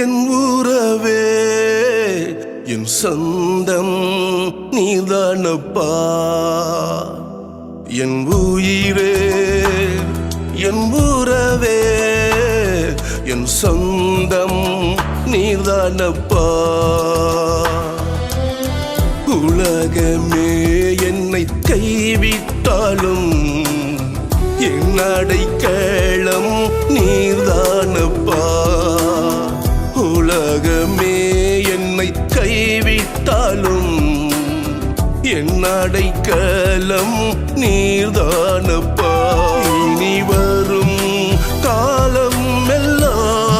என் உறவே என் சொந்தம் நீதானப்பா. என் உயிரே என் உறவே என் சொந்தம் நீதானப்பா. உலகமே என்னை கைவிட்டாலும் என் அடைக்கலம் நீதானப்பா. உலகமே என்னை கைவிட்டாலும் என் அடைக்கலம் நீதானப்பா. இனி வரும் காலம் எல்லாம்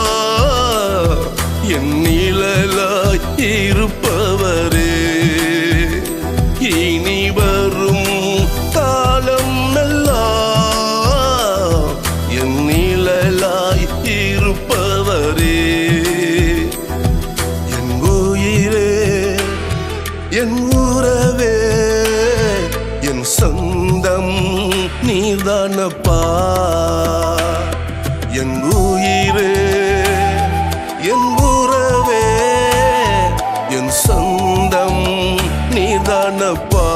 என் நிழலாய் இருப்பவரே. இனி வரும் காலம் எல்லாம் என் நிழலாய் இருப்பவரே. என் உயிரே என் உறவே என் சொந்தம் நீதானப்பா. என் உயிரே என் உறவே என் சொந்தம் நீதானப்பா.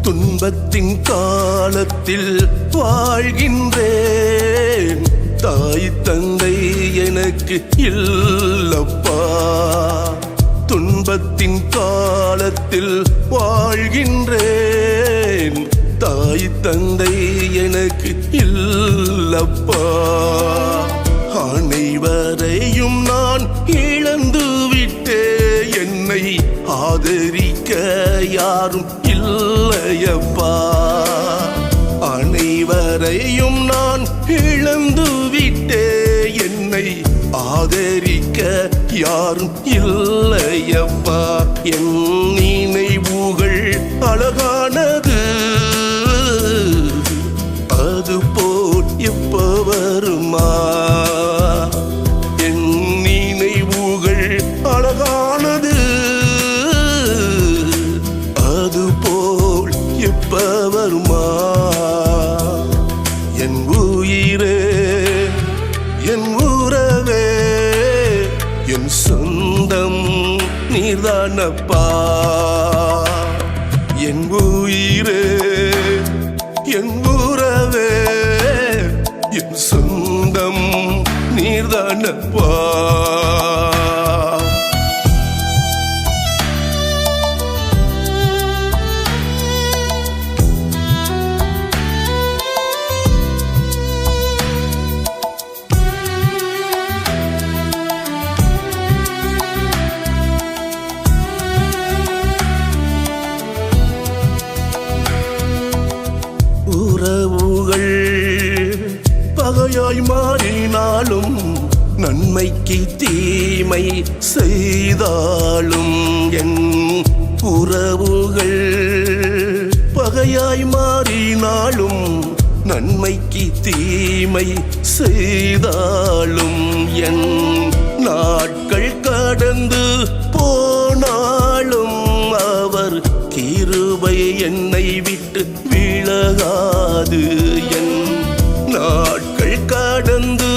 துன்பத்தின் காலத்தில் வாழ்கின்றேன். தாய் தந்தை எனக்கு இல்லப்பா. துன்பத்தின் காலத்தில் வாழ்கின்றேன். தாய் தந்தை எனக்கு இல்லப்பா. அனைவரையும் நான் இழந்து விட்டே என்னை ஆதரிக்க யாரும் இல்லையப்பா. அனைவரையும் நான் இழந்து விட்டே என்னை ஆதரிக்க யாரும் இல்லையப்பா. என் நினைவுகள் அழகானது, அதுபோல் எப்ப வருமா? என் நினைவுகள் அழகானது, அதுபோல் எப்ப வருமா? என் உயிரே என் உறவே என் சொந்தம் நீதானப்பா. என் உயிரே என் உறவே என் சொந்தம் நீதானப்பா. உறவுகள் பகையாய் மாறினாலும் நன்மைக்கு தீமை செய்தாலும் என் உறவுகள் பகையாய் மாறினாலும் நன்மைக்கு தீமை செய்தாலும் என் நாட்கள் கடந்து போனாலும் அவர் கிருபை என்னை விட்டு விலகாது. என் நாட்கள் கடந்து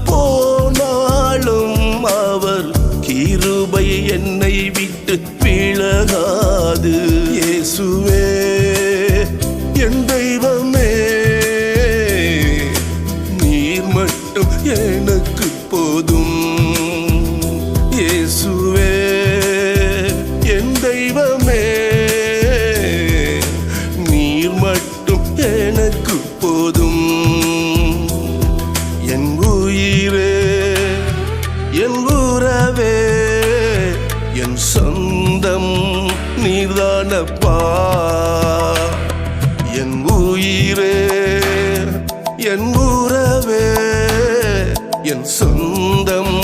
போனாலும் அவர் கிருபை என்னை விட்டு விலகாது. இயேசுவே என் தெய்வமே, நீர் மட்டும் எனக்கு போதும். இயேசுவே என் தெய்வமே, நீர் மட்டும் எனக்கு போதும். என் உயிரே என் உறவே என் சொந்தம் நீதானப்பா. என் உயிரே என் உறவே என் சொந்தம்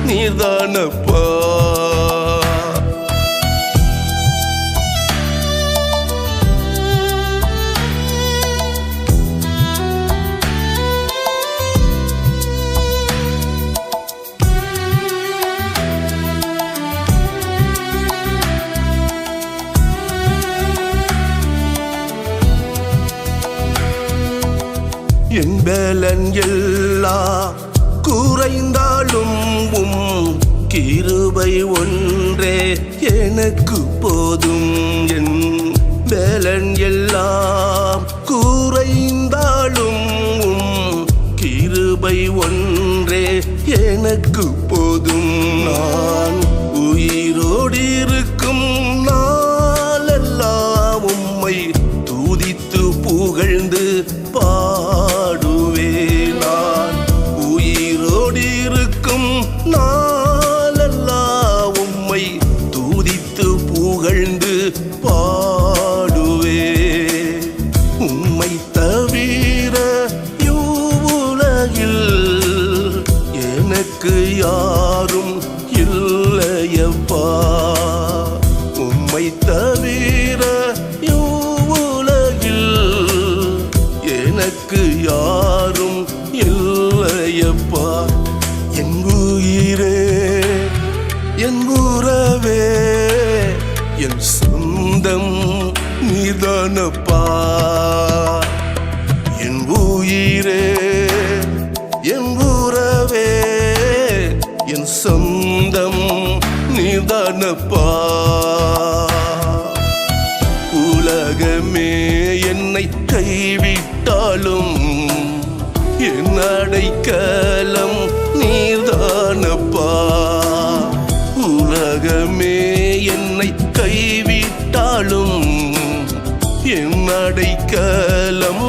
நீதானப்பா. என் பலன் எல்லாம் குறைந்தாலும் கிருபை ஒன்றே எனக்கு போதும். என் பலன் எல்லாம் குறைந்தாலும் கிருபை ஒன்றே எனக்கு போதும். நான் உயிரோடு இருக்கும் நாளெல்லாம் உம்மை துதித்து புகழ்ந்து பாடுவே. நான் உயிரோடு இருக்கும் நாளெல்லாம் உம்மை துதித்து புகழ்ந்து பாடுவே. உம்மை தவிர இவ்வுலகில் எனக்கு யாரும் இல்லையப்பா. உம்மை தவிர இவ்வுலகில் எனக்கு யாரும் இல்லையப்பா. என் உயிரே, என் உறவே, என் சொந்தம் நீதானப்பா. என் உயிரே, என் உறவே, என் சொந்தம் நீதானப்பா. உலகமே என்னை கைவிட்டாலும் என் அடைக்கலம் நீதானப்பா. உலகமே என்னை கைவிட்டாலும் என் அடைக்கலம்